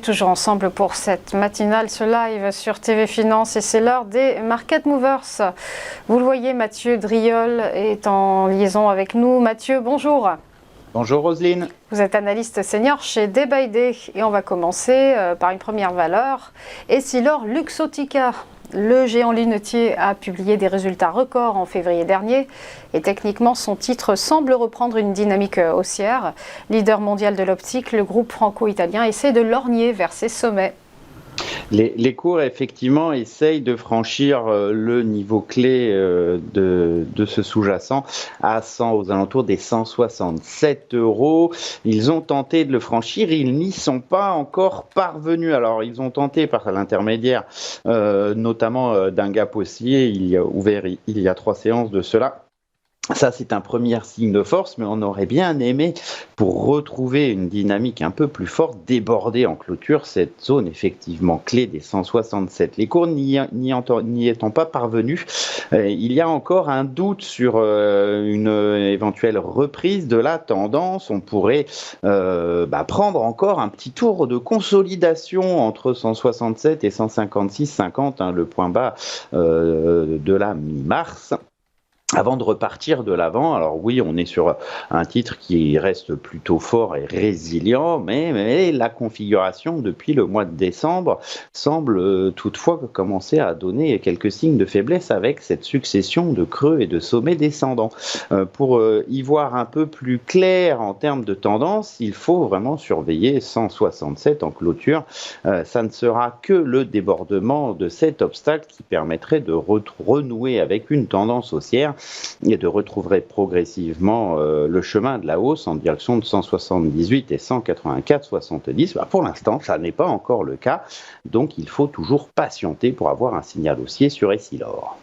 toujours ensemble pour cette matinale, ce live sur TV Finance, et c'est l'heure des Market Movers. Vous le voyez, Mathieu Driol est en liaison avec nous. Mathieu, bonjour. Bonjour Roselyne. Vous êtes analyste senior chez Day by Day et on va commencer par une première valeur. Essilor Luxottica. Le géant lunetier a publié des résultats records en février dernier et techniquement son titre semble reprendre une dynamique haussière. Leader mondial de l'optique, le groupe franco-italien essaie de lorgner vers ses sommets. Les cours, effectivement, essayent de franchir le niveau clé de ce sous-jacent aux alentours des 167 €. Ils ont tenté de le franchir, ils n'y sont pas encore parvenus. Alors, ils ont tenté par l'intermédiaire notamment d'un gap haussier, il y a 3 séances de cela. Ça, c'est un premier signe de force, mais on aurait bien aimé, pour retrouver une dynamique un peu plus forte, déborder en clôture cette zone effectivement clé des 167. Les cours n'y étant pas parvenus, il y a encore un doute sur une éventuelle reprise de la tendance. On pourrait prendre encore un petit tour de consolidation entre 167 et 156,50, le point bas de la mi-mars, avant de repartir de l'avant. Alors oui, on est sur un titre qui reste plutôt fort et résilient, mais la configuration depuis le mois de décembre semble toutefois commencer à donner quelques signes de faiblesse avec cette succession de creux et de sommets descendants. Pour y voir un peu plus clair en termes de tendance, il faut vraiment surveiller 167 en clôture. Ça ne sera que le débordement de cet obstacle qui permettrait de renouer avec une tendance haussière et de retrouver progressivement le chemin de la hausse en direction de 178 et 184,70. Pour l'instant, ça n'est pas encore le cas, donc il faut toujours patienter pour avoir un signal haussier sur Essilor.